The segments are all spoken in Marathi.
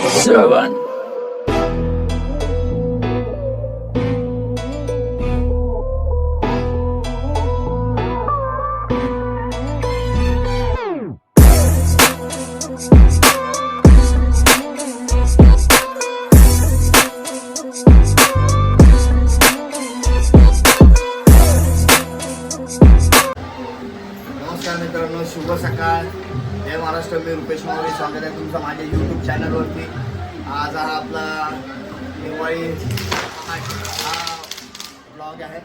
7. नमस्कार मित्रांनो, शुभ सकाळ. जय महाराष्ट्र. मी रुपेश मोरे, स्वागत आहे तुमचं माझ्या यूट्यूब चॅनलवरती. आज हा आपला दिवाळी हा ब्लॉग आहे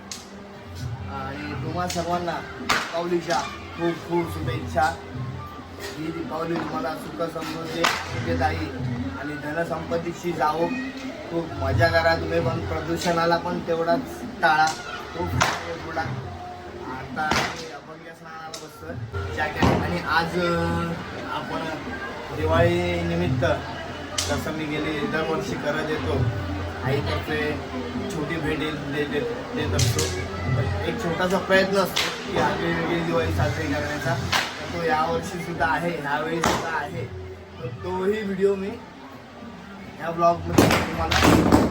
आणि तुम्हा सर्वांना दीपावलीच्या खूप खूप शुभेच्छा. ही दीपावली तुम्हाला सुख समृद्धी सुखेदायी आणि धनसंपत्तीशी जावो. खूप मजा करा तुम्ही, पण प्रदूषणाला पण तेवढाच टाळा. खूप थोडा आता अभंग स्नानाला बसतो जॅकेट. आणि आज आपण दिवाळी निमित्त जसं मी दरवर्षी करत येतो, आईतर्फे छोटी भेट देत असतो. एक छोटासा प्रयत्न असतो की आगळी वेगळी दिवाळी साजरी करण्याचा. तो यावर्षी सुद्धा आहे, ह्यावेळी सुद्धा आहे. तर तोही व्हिडिओ मी ह्या ब्लॉगमध्ये तुम्हाला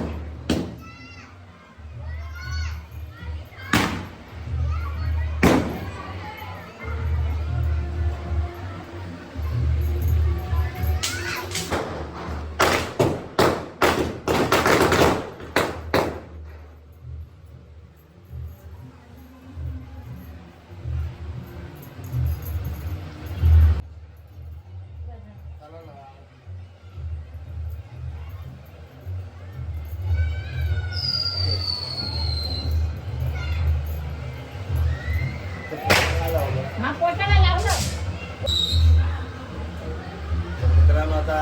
मित्रांनो आता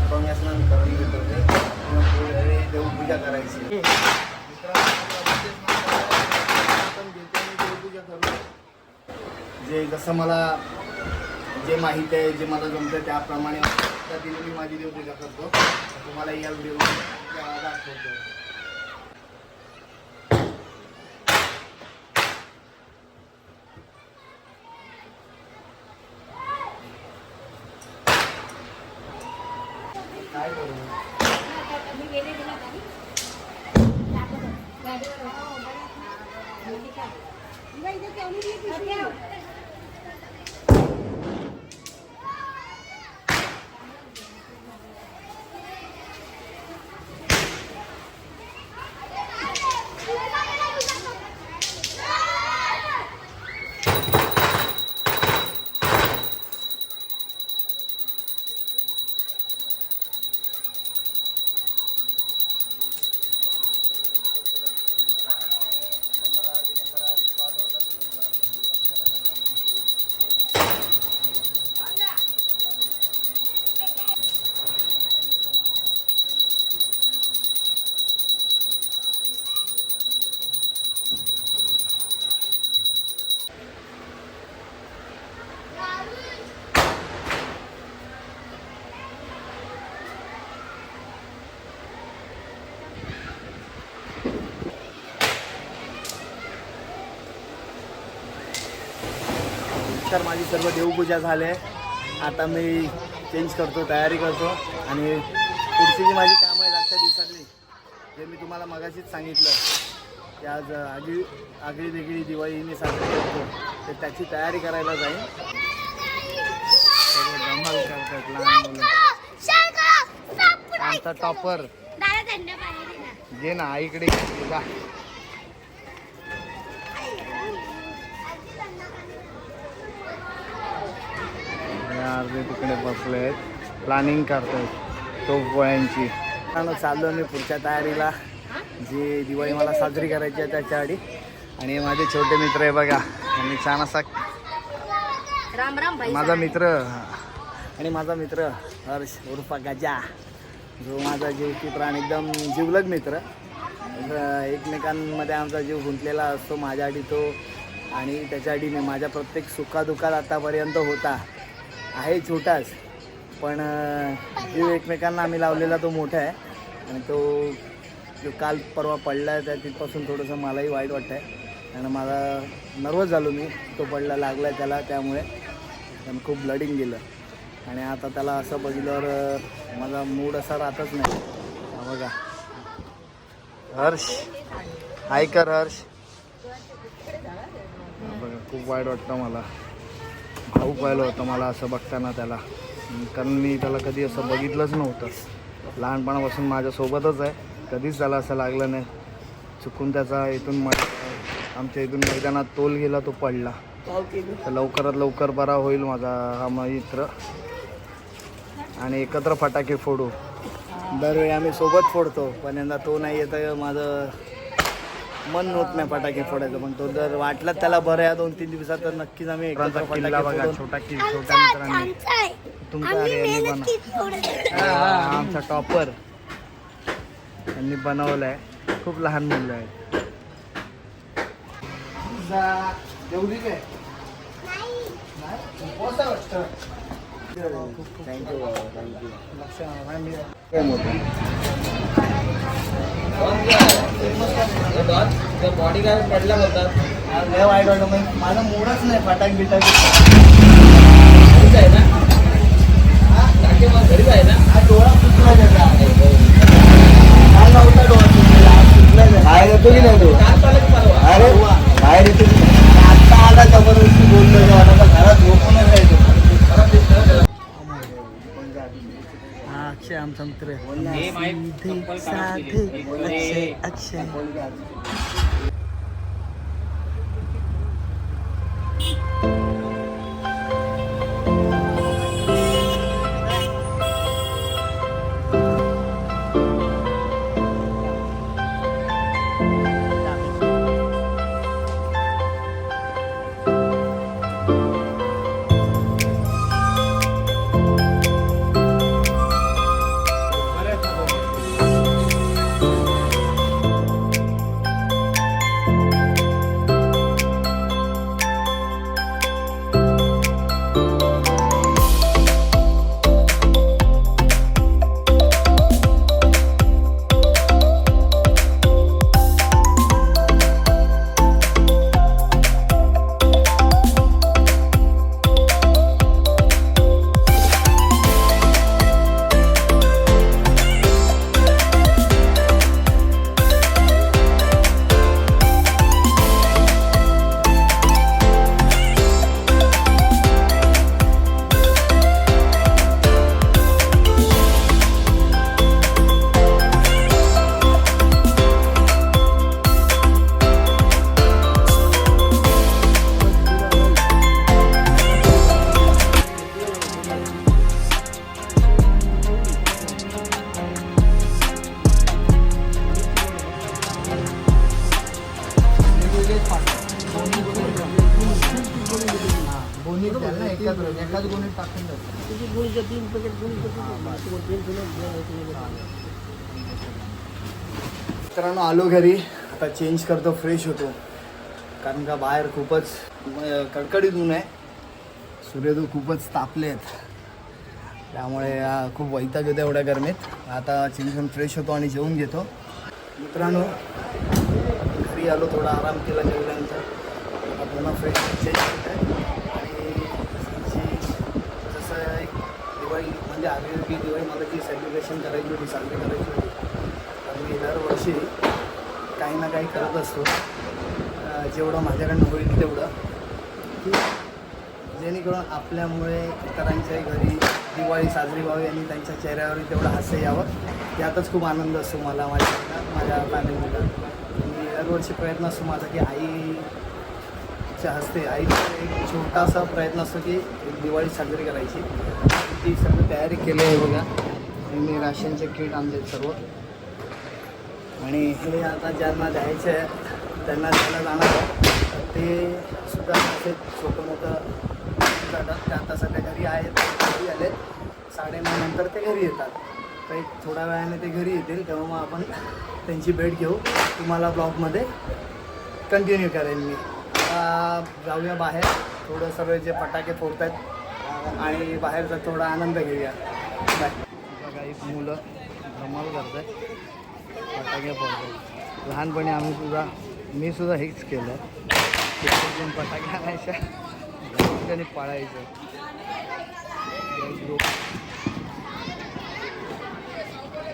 अभंग स्नान करून घेतो. देवपूजा करायची. देवपूजा करू. जे जसं मला जे माहीत आहे, जे मला जमतं त्याप्रमाणे पद्धतीने मी माझी देवपूजा करतो. तुम्हाला या व्हिडिओ दाखवतो. काय करू तर माझी सर्व देवपूजा झाली आहे. आता मी चेंज करतो, तयारी करतो आणि पुढची जी माझी कामं आहेत आजच्या दिवसातली, जे मी तुम्हाला मगाशीच सांगितलं की आज आगळी वेगळी दिवाळी मी साजरी करतो, तर त्याची तयारी करायला जाईन. सर्व धमाल करतात लहान मुलं. आमचा टॉपर घे ना आईकडे जा. अर्धे तिकडे बसले आहेत, प्लॅनिंग करतायत तोफगोळ्यांची. चाललो मी पुढच्या तयारीला, जी दिवाळी मला साजरी करायची आहे त्याच्या आधी. आणि माझे छोटे मित्र आहे बघा, आणि छान असा माझा मित्र आणि माझा मित्र हर्ष उर्फ गजा, जो माझा जीव की प्राण एकदम जिवलग मित्र. एकमेकांमध्ये आमचा जीव गुंतलेला असतो. माझ्यासाठी तो आणि त्याच्यासाठी मी. माझ्या प्रत्येक सुखादुखात आतापर्यंत होता. आहे छोटाच, पण जीव एकमेकांना आम्ही लावलेला तो मोठा आहे. आणि तो जो काल परवा पडला आहे त्या तिथपासून थोडंसं मलाही वाईट वाटतं आहे. आणि मला नर्वस झालो मी, तो पडला लागला आहे त्याला, त्यामुळे खूप ब्लडिंग गेलं. आणि आता त्याला असं बघितल्यावर माझा मूड असा राहतच नाही. हा बघा हर्ष, हाय कर हर्ष. बघा खूप वाईट वाटतं मला, भाऊक व्हायला होतं मला असं बघताना त्याला, कारण मी त्याला कधी असं बघितलंच नव्हतं. लहानपणापासून माझ्यासोबतच आहे, कधीच त्याला असं लागलं नाही. चुकून त्याचा इथून आमच्या इथून मैदानात तोल गेला, तो पडला. तर लवकरात लवकर बरा होईल माझा हा मित्र आणि एकत्र फटाके फोडू. दरवेळी आम्ही सोबत फोडतो, पण यंदा तो नाही येतं, माझं मन होत नाही फटाके फोडायचं. पण तो जर वाटलं त्याला बरं आहे 2-3 दिवसात तर नक्कीच आम्ही एकत्र फटाके फोडू. छोट्या मित्रांनी तुमचा आमचा टॉपर यांनी बनवलं आहे. खूप लहान मुलं आहेत. जेवली काय? थँक्यू बॉडी काय पडला होता. लय वाईट वाटतं, मग माझा मूडच नाही फटाक बिटाक. घरीच आहे ना? टाके मग घरीच आहे ना? हा डोळा फुटला त्याचा. काल नव्हता डोळा फुटलेला, आज फुटला त्याचा. बाहेर येतो की नाही तो? काल चालत परवा. अरे बाहेर येतो की नाही? आता आला जबरदस्ती बोललो जेव्हा, आता घरात झोपूनच राहायचो. हा अक्षय आमचा मित्र आहे. अक्षय एकाच गोणीत टाकून मित्रांनो आलो घरी. आता चेंज करतो, फ्रेश होतो, कारण का बाहेर खूपच कडकडीत ऊन आहे. सूर्यदेव खूपच तापले आहेत, त्यामुळे खूप वैताग येतो एवढ्या गरमीत. आता चेंज करून फ्रेश होतो आणि जेवून घेतो. मित्रांनो घरी आलो, थोडा आराम केला जेवल्यानंतर. आता पुन्हा फ्रेश चेंज होत आहे. दिवाळी म्हणजे आगळी दिवाळी मला जी सेलिब्रेशन करायची होती, साजरी करायची होती, तर मी दरवर्षी काही ना काही करत असतो, जेवढं माझ्याकडनं होईल तेवढं, की जेणेकरून आपल्यामुळे इतरांच्याही घरी दिवाळी साजरी व्हावी आणि त्यांच्या चेहऱ्यावरही तेवढं हास्य यावं. यातच खूप आनंद असतो मला, माझ्या फॅमिलीला. आणि दरवर्षी प्रयत्न असतो माझा की आईच्या हस्ते, आईचा एक छोटासा प्रयत्न असतो की दिवाळी साजरी करायची. ती सगळी तयारी केली आहे बघा. मी राशनचे किट आणले सर्व, आणि हे आता ज्यांना द्यायचे आहे त्यांना द्यायला जाणार आहे. ते सुद्धा असे छोटं मोठं जातात. ते आता सध्या घरी आहेत, घरी आलेत. 9:30 नंतर ते घरी येतात. काही थोड्या वेळाने ते घरी येतील, तेव्हा मग आपण त्यांची भेट घेऊ. तुम्हाला ब्लॉगमध्ये कंटिन्यू करेन मी. जाऊया बाहेर, थोडं सर्व जे फटाके फोडत आहेत आणि बाहेरचा थोडा आनंद घेऊया. बाय. काही मुलं धमाल करत आहेत, फटाके फोडतात. लहानपणी मी सुद्धा हेच केलं आहे. फटाके आणायच्या आणि पळायचं.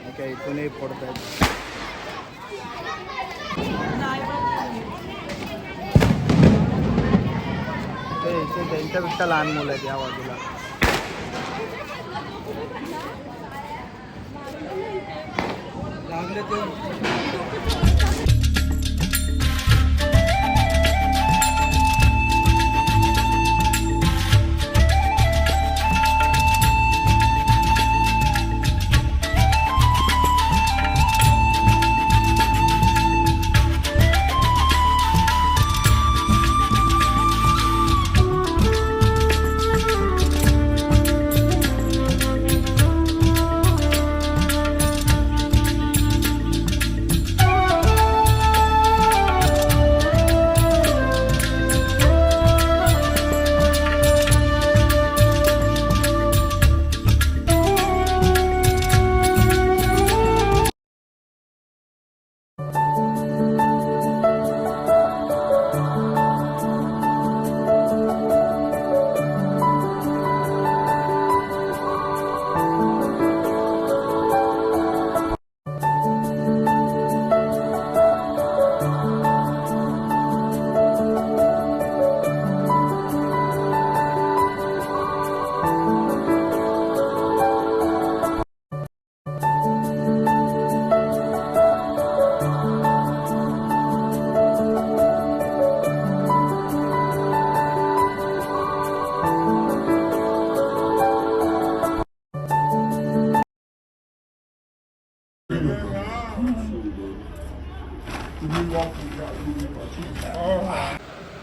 ओके इथूनही फोडत आहेत. ते त्यांच्यापेक्षा लहान मुलं आहेत या बाजूला. लागले ते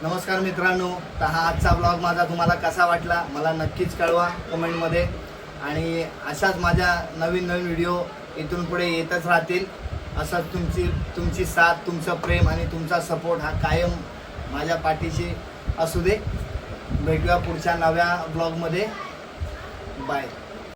नमस्कार मित्रांनो, तर हा आजचा ब्लॉग माझा तुम्हाला कसा वाटला मला नक्कीच कळवा कमेंटमध्ये. आणि अशाच माझ्या नवीन व्हिडिओ इथून पुढे येतच राहतील. असंच तुमची साथ, तुमचं प्रेम आणि तुमचा सपोर्ट हा कायम माझ्या पाठीशी असू दे. भेटूया पुढच्या नव्या ब्लॉगमध्ये. बाय.